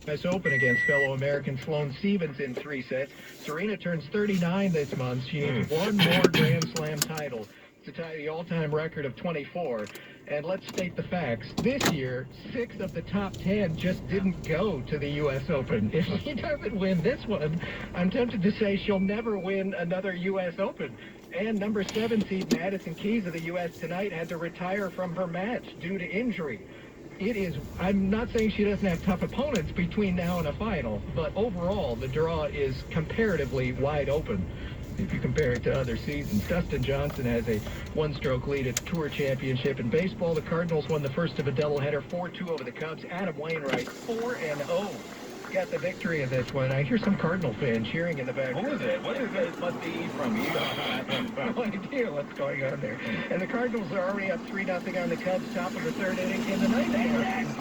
U.S. Open against fellow American Sloane Stevens in 3 sets. Serena turns 39 this month. She needs one more Grand Slam title to tie the all-time record of 24. And let's state the facts. This year, 6 of the top 10 just didn't go to the U.S. Open. If she doesn't win this one, I'm tempted to say she'll never win another U.S. Open. And number 7 seed Madison Keys of the U.S. tonight had to retire from her match due to injury. I'm not saying she doesn't have tough opponents between now and a final, but overall, the draw is comparatively wide open if you compare it to other seasons. Dustin Johnson has a one-stroke lead at the Tour Championship. In baseball, the Cardinals won the first of a doubleheader, 4-2 over the Cubs. Adam Wainwright, 4-0. Got the victory in this one. I hear some Cardinal fan cheering in the back. Who is it? What is it? It must be from you. I have no idea what's going on there. And the Cardinals are already up 3-0 on the Cubs, top of the third inning in the ninth.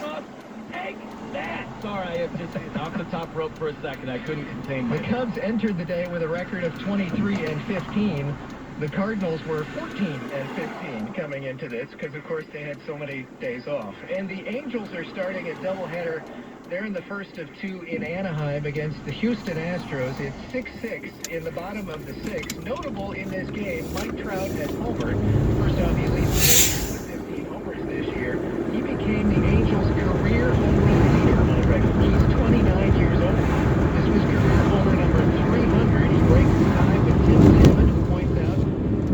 Take that! Sorry, I just off the top rope for a second. I couldn't contain The myself. Cubs entered the day with a record of 23-15. The Cardinals were 14-15 coming into this because, of course, they had so many days off. And the Angels are starting a doubleheader. They're in the first of 2 in Anaheim against the Houston Astros. It's 6-6 in the bottom of the 6th. Notable in this game, Mike Trout has homered. First off, he leads the Angels with 15 homers this year. He became the Angels' career home run leader already. He's 29 years old. This was career homer number 300. He breaks the tie with Tim Salmon, who points out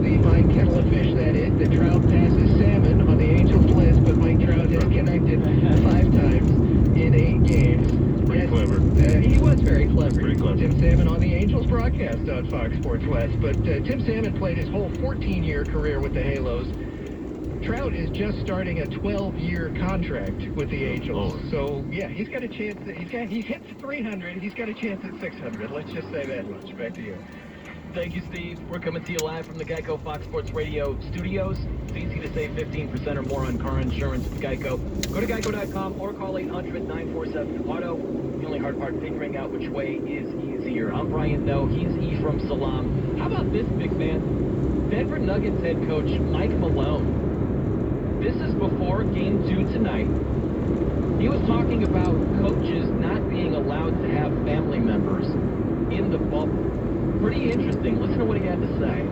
the fine kettle of fish that is. The Trout passes Salmon on the Angels list, but Mike Trout has connected 5 times in 8 games. Pretty clever. He was very clever. Pretty clever. Tim Salmon on the Angels broadcast on Fox Sports West. But Tim Salmon played his whole 14-year career with the Halos. Trout is just starting a 12-year contract with the Angels. So, yeah, he's got a chance. He hits 300. He's got a chance at 600. Let's just say that much. Back to you. Thank you, Steve. We're coming to you live from the Geico Fox Sports Radio studios. It's easy to save 15% or more on car insurance with Geico. Go to geico.com or call 800-947-AUTO. The only hard part, figuring out which way is easier. I'm Brian Noe. He's Ephraim Salam. How about this, big man? Denver Nuggets head coach Mike Malone. This is before Game 2 tonight. He was talking about coaches not being allowed to have family members in the bubble. Pretty interesting. Listen to what he had to say.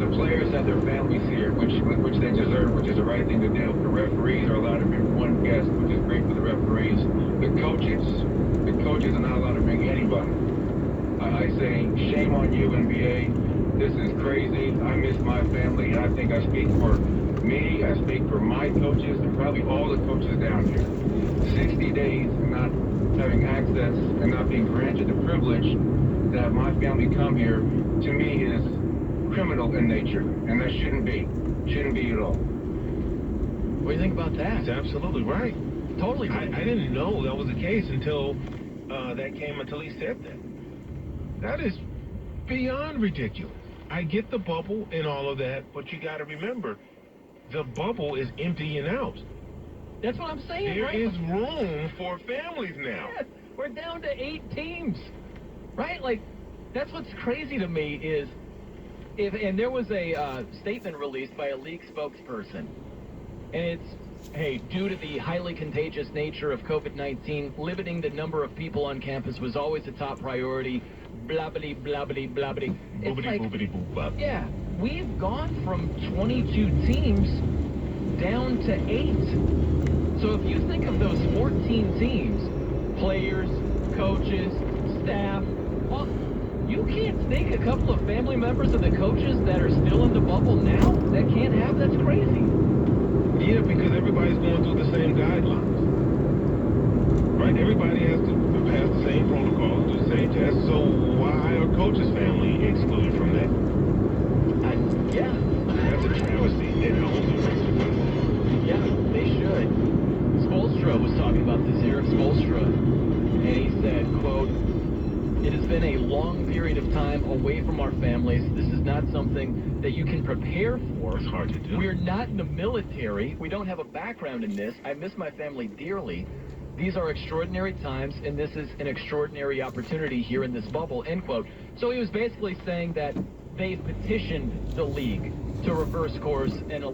The players have their families here, which they deserve, which is the right thing to do. The referees are allowed to bring one guest, which is great for the referees. The coaches are not allowed to bring anybody. I say, shame on you, NBA. This is crazy. I miss my family, and I think I speak for me, I speak for my coaches, and probably all the coaches down here. 60 days not having access and not being granted the privilege to have my family come here, to me, is criminal in nature, and that shouldn't be at all. What do you think about that? He's absolutely right. Totally. I didn't know that was the case until he said that. That is beyond ridiculous. I get the bubble and all of that, but you got to remember, the bubble is emptying out. That's what I'm saying, There right? is room for families now. Yes, we're down to 8 teams, right? Like, that's what's crazy to me is, and there was a statement released by a league spokesperson, and it's, hey, due to the highly contagious nature of COVID-19, limiting the number of people on campus was always a top priority, blabbity, blabbity, blabbity. It's Boobity, like, boobity, boop, bop. yeah, we've gone from 22 teams down to 8. So if you think of those 14 teams, players, coaches, staff, well, you can't think a couple of family members of the coaches that are still in the bubble now that can't have, that's crazy. Yeah, because everybody's going through the same guidelines. Right? Everybody has to pass the same protocols, do the same tests. So why are coaches' family excluded from that? Yeah. That's a travesty. It also makes it worse. Yeah, they should. Spoelstra was talking about this, Eric Spoelstra, and he said, quote, "It has been a long period of time away from our families. This is not something that you can prepare for. It's hard to do. We're not in the military. We don't have a background in this. I miss my family dearly. These are extraordinary times, and this is an extraordinary opportunity here in this bubble," end quote. So he was basically saying that they petitioned the league to reverse course and allow